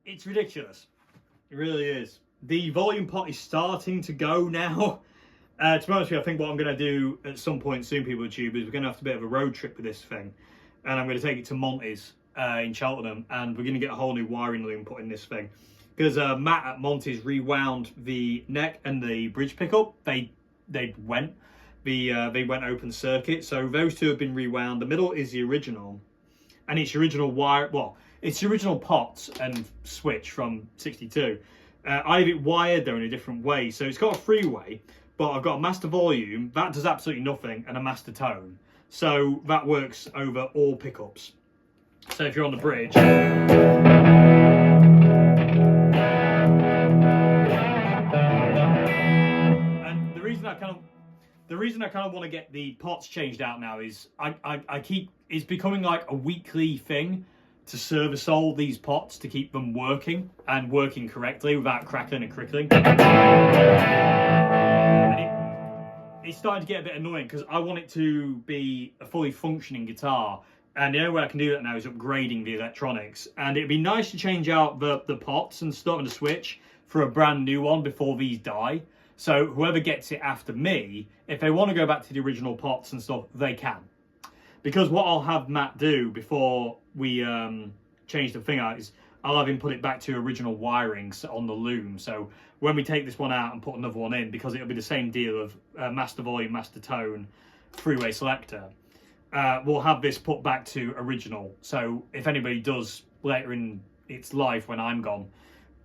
It's ridiculous. It really is. The volume pot is starting to go now. To be honest with you, I think what I'm going to do at some point soon, people on YouTube, is we're going to have a bit of a road trip with this thing. And I'm going to take it to Monty's in Cheltenham. And we're going to get a whole new wiring loom put in this thing. Because Matt at Monty's rewound the neck and the bridge pickup. They went open circuit. So those two have been rewound. The middle is the original. And it's original wire, well, it's the original pots and switch from 62. I have it wired though in a different way. So it's got a three-way, but I've got a master volume, that does absolutely nothing, and a master tone. So that works over all pickups. So if you're on the bridge, and the reason I kind of want to get the pots changed out now is it's becoming like a weekly thing to service all these pots to keep them working and working correctly without crackling and crickling. And it's starting to get a bit annoying because I want it to be a fully functioning guitar, and the only way I can do that now is upgrading the electronics. And it'd be nice to change out the pots and stuff and the switch for a brand new one before these die. So whoever gets it after me, if they want to go back to the original pots and stuff, they can. Because what I'll have Matt do before we change the thing out is I'll have him put it back to original wirings on the loom. So when we take this one out and put another one in, because it'll be the same deal of master volume, master tone, three-way selector, we'll have this put back to original. So if anybody does later in its life when I'm gone,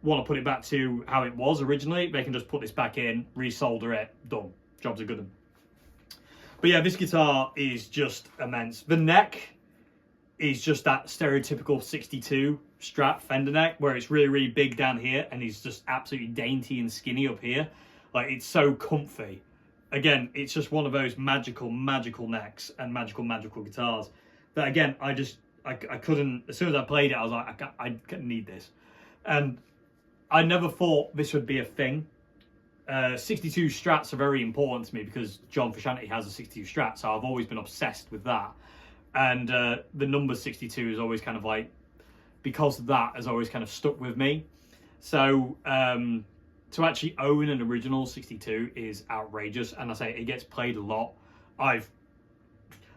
want to put it back to how it was originally, they can just put this back in, resolder it, done. Job's a good one. But yeah, this guitar is just immense. The neck is just that stereotypical 62 Strat Fender neck, where it's really, really big down here and it's just absolutely dainty and skinny up here. Like, it's so comfy. Again, it's just one of those magical, magical necks and magical, magical guitars that, again, I couldn't, as soon as I played it, I was like, I need this. And I never thought this would be a thing. 62 Strats are very important to me because John Frusciante has a 62 Strat, so I've always been obsessed with that. And the number 62 is always kind of like, because of that, has always kind of stuck with me. So to actually own an original 62 is outrageous, and I say it gets played a lot. I've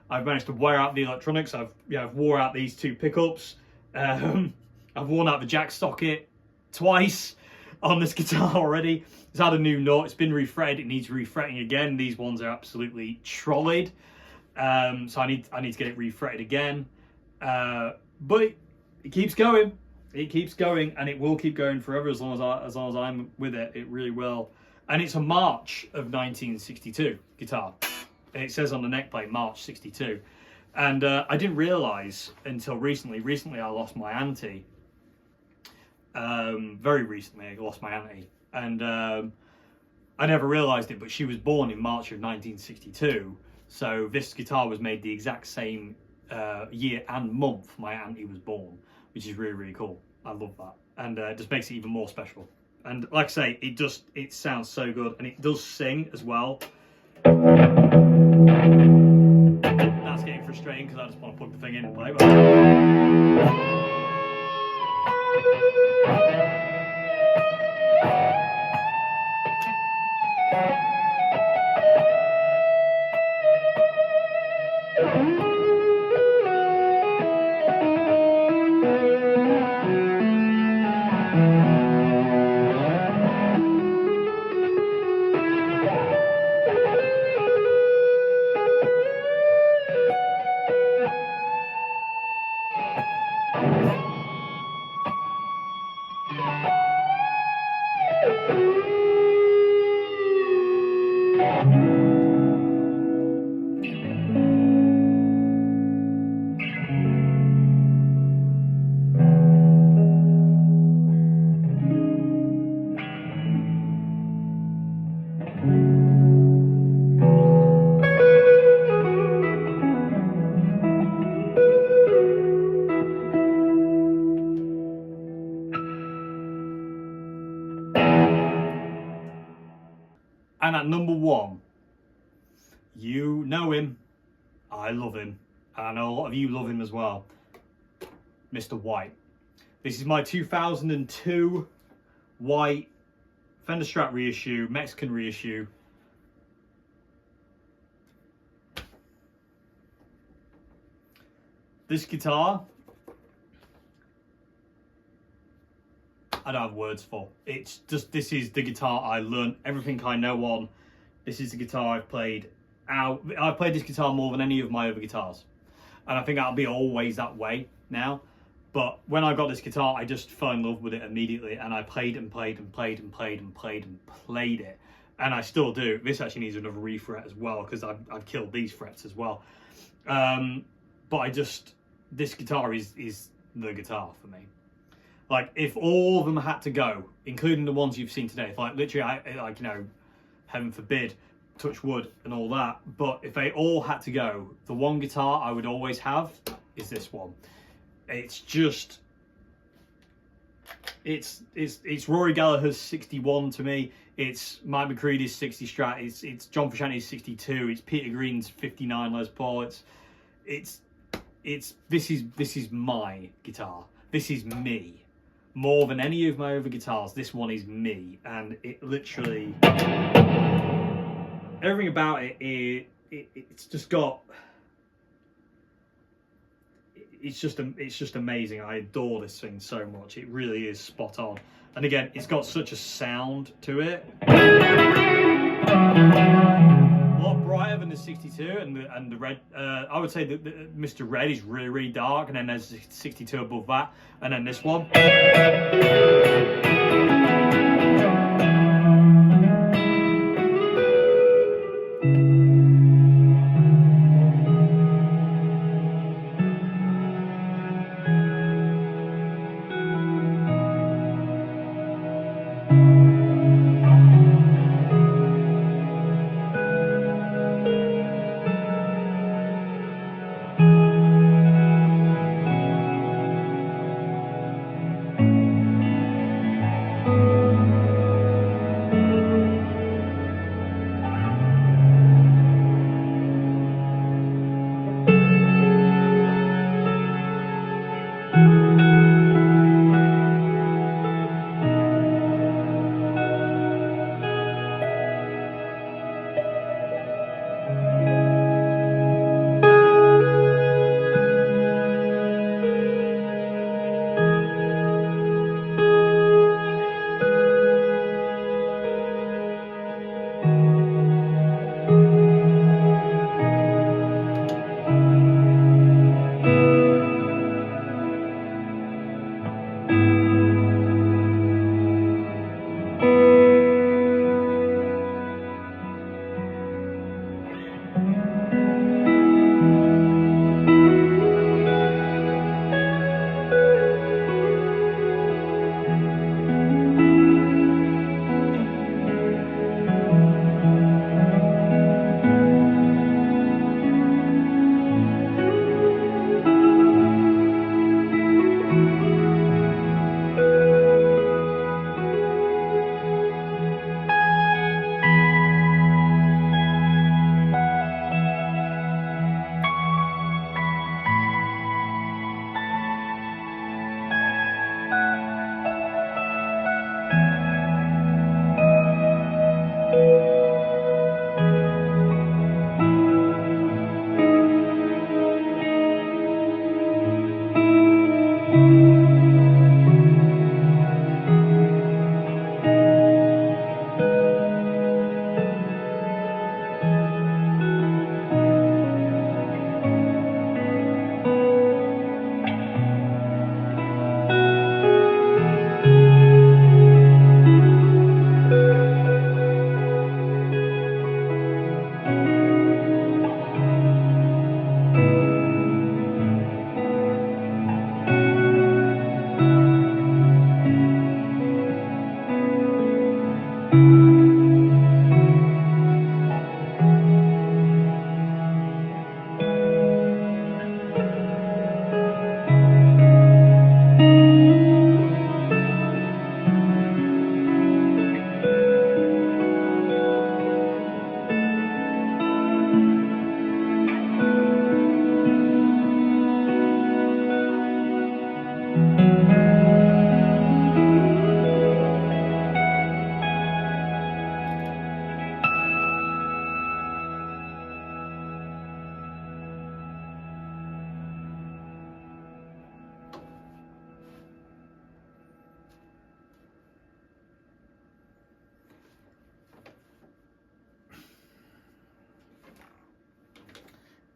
managed to wear out the electronics. I've wore out these two pickups. I've worn out the jack socket twice on this guitar already. It's had a new nut. It's been refretted. It needs refretting again. These ones are absolutely trolleyed. So I need to get it refretted again. But it keeps going. It keeps going, and it will keep going forever as long as I'm with it. It really will. And it's a March of 1962 guitar. It says on the neck plate March 62. And I didn't realise until recently. Recently I lost my auntie. Very recently I lost my auntie. And I never realised it, but she was born in March of 1962. So this guitar was made the exact same year and month my auntie was born, which is really, really cool. I love that. And it just makes it even more special. And like I say, it sounds so good, and it does sing as well. That's getting frustrating because I just want to plug the thing in and play. And at number one, you know him, I love him, and I know a lot of you love him as well, Mr. White. This is my 2002 White Fender Strat reissue, Mexican reissue. This guitar, I don't have words for. It's just, this is the guitar I learned everything I know on. This is the guitar I've played out. I've played this guitar more than any of my other guitars. And I think that'll be always that way now. But when I got this guitar, I just fell in love with it immediately. And I played and played and played and played and played and played it. And I still do. This actually needs another refret as well, because I've killed these frets as well. But this guitar is the guitar for me. Like, if all of them had to go, including the ones you've seen today, if like literally, like, you know, heaven forbid, touch wood and all that, but if they all had to go, the one guitar I would always have is this one. It's just, it's Rory Gallagher's 61 to me. It's Mike McCready's 60 Strat. It's John Frusciante's 62. It's Peter Green's 59 Les Paul. This is my guitar. This is me. More than any of my other guitars, this one is me, and it literally, everything about it's just got, it's just amazing. I adore this thing so much. It really is spot on. And again, it's got such a sound to it. A lot brighter than the 62 and the red. I would say that Mr. Red is really, really dark, and then there's 62 above that, and then this one.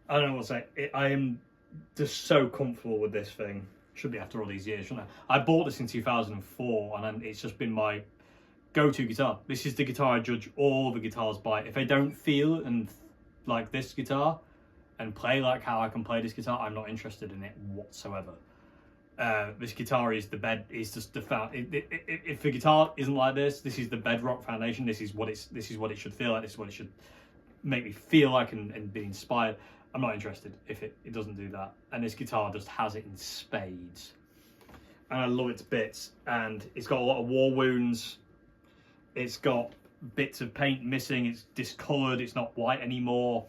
I don't know what to say. I am just so comfortable with this thing. Should be after all these years, shouldn't I? I bought this in 2004, and it's just been my go-to guitar. This is the guitar I judge all the guitars by. If they don't feel and like this guitar and play like how I can play this guitar, I'm not interested in it whatsoever. This guitar is the bed. Is just the if the guitar isn't like this is the bedrock foundation. This is what it should feel like. This is what it should make me feel like and be inspired. I'm not interested if it doesn't do that. And this guitar just has it in spades. And I love it to bits. And it's got a lot of war wounds. It's got bits of paint missing. It's discoloured. It's not white anymore.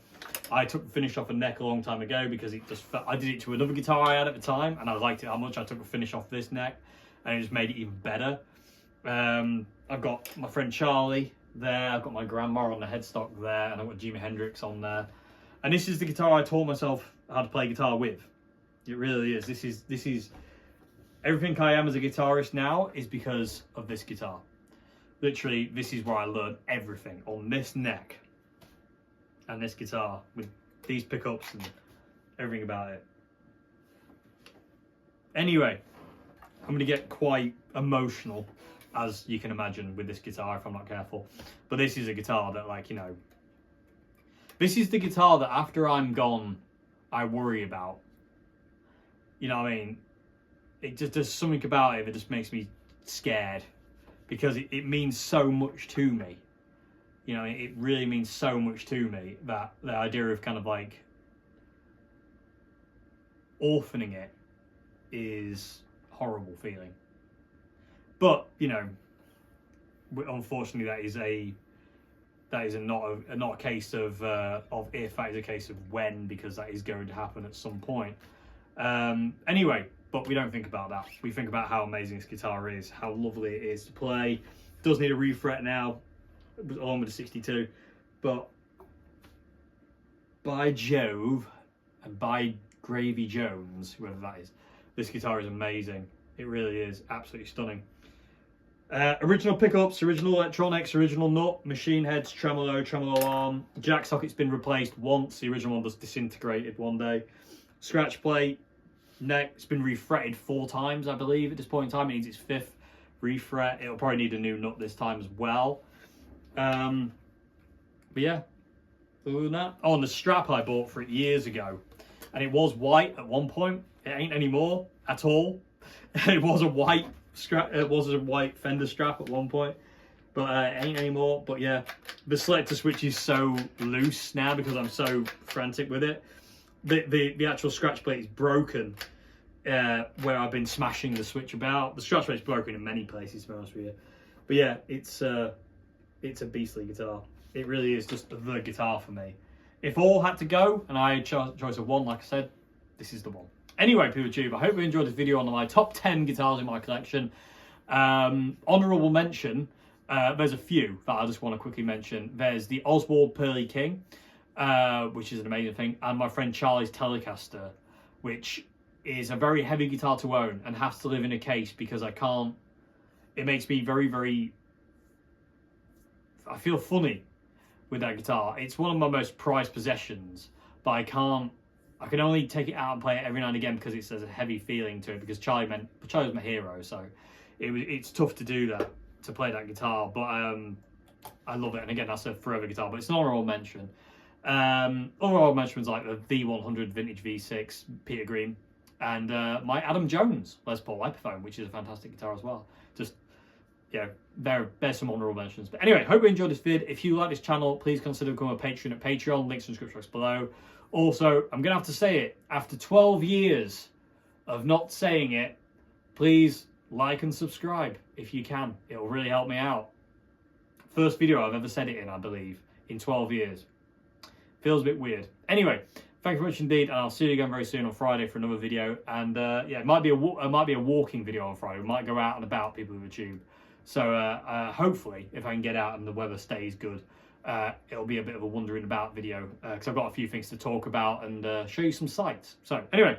I took the finish off a neck a long time ago because it just I did it to another guitar I had at the time, and I liked it how much I took the finish off this neck, and it just made it even better. I've got my friend Charlie there. I've got my grandma on the headstock there, and I've got Jimi Hendrix on there. And this is the guitar I taught myself how to play guitar with. It really is. This is everything I am as a guitarist now is because of this guitar. Literally, this is where I learned everything, on this neck and this guitar with these pickups and everything about it. Anyway, I'm going to get quite emotional, as you can imagine, with this guitar if I'm not careful. But this is a guitar that, like, you know, this is the guitar that after I'm gone, I worry about. You know what I mean? It just, there's something about it that just makes me scared, because it means so much to me. You know, it really means so much to me that the idea of kind of like orphaning it is a horrible feeling. But, you know, unfortunately that is not a case of if, that is a case of when, because that is going to happen at some point. Anyway, but we don't think about that. We think about how amazing this guitar is, how lovely it is to play. It does need a refret now, along with the 62, but by Jove and by Gravy Jones, whoever that is, this guitar is amazing. It really is absolutely stunning. Original pickups, original electronics, original nut, machine heads, tremolo arm. Jack socket's been replaced once. The original one just disintegrated one day. Scratch plate, neck, it's been refretted 4 times, I believe, at this point in time. It needs its 5th refret. It'll probably need a new nut this time as well. But yeah, other than that. Oh, and the strap I bought for it years ago, and it was white at one point. It ain't anymore at all. It was a white strap. It was a white Fender strap at one point, but it ain't anymore. But yeah, the selector switch is so loose now because I'm so frantic with it. The actual scratch plate is broken where I've been smashing the switch about. The scratch plate's broken in many places, to be honest with you. But yeah, it's a beastly guitar. It really is just the guitar for me. If all had to go and I had choice of one, like I said, this is the one. Anyway, people tube, I hope you enjoyed this video on my top 10 guitars in my collection. Honourable mention, there's a few that I just want to quickly mention. There's the Oswald Pearly King, which is an amazing thing, and my friend Charlie's Telecaster, which is a very heavy guitar to own and has to live in a case because I can't. It makes me very, very. I feel funny with that guitar. It's one of my most prized possessions, but I can only take it out and play it every now and again because there's a heavy feeling to it, because Charlie's my hero, so it's tough to do that, to play that guitar, but I love it. And again, that's a forever guitar, but it's an honourable mention. Honourable mentions like the V100 Vintage V6 Peter Green, and my Adam Jones Les Paul Epiphone, which is a fantastic guitar as well. Just, yeah, there's some honourable mentions. But anyway, hope you enjoyed this vid. If you like this channel, please consider becoming a patron at Patreon. Links in the description box below. Also, I'm going to have to say it, after 12 years of not saying it, please like and subscribe if you can. It'll really help me out. First video I've ever said it in, I believe, in 12 years. Feels a bit weird. Anyway, thank you very much indeed, and I'll see you again very soon on Friday for another video. And yeah, it might be a walking video on Friday. We might go out and about, people with the tube. So hopefully, if I can get out and the weather stays good, it'll be a bit of a wandering about video, because I've got a few things to talk about and show you some sights. So anyway,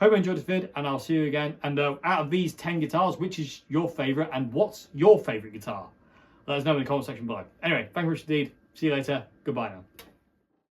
hope you enjoyed this vid, and I'll see you again. And out of these 10 guitars, which is your favourite, and what's your favourite guitar? Let us know in the comment section below. Anyway, thank you very much indeed. See you later. Goodbye now.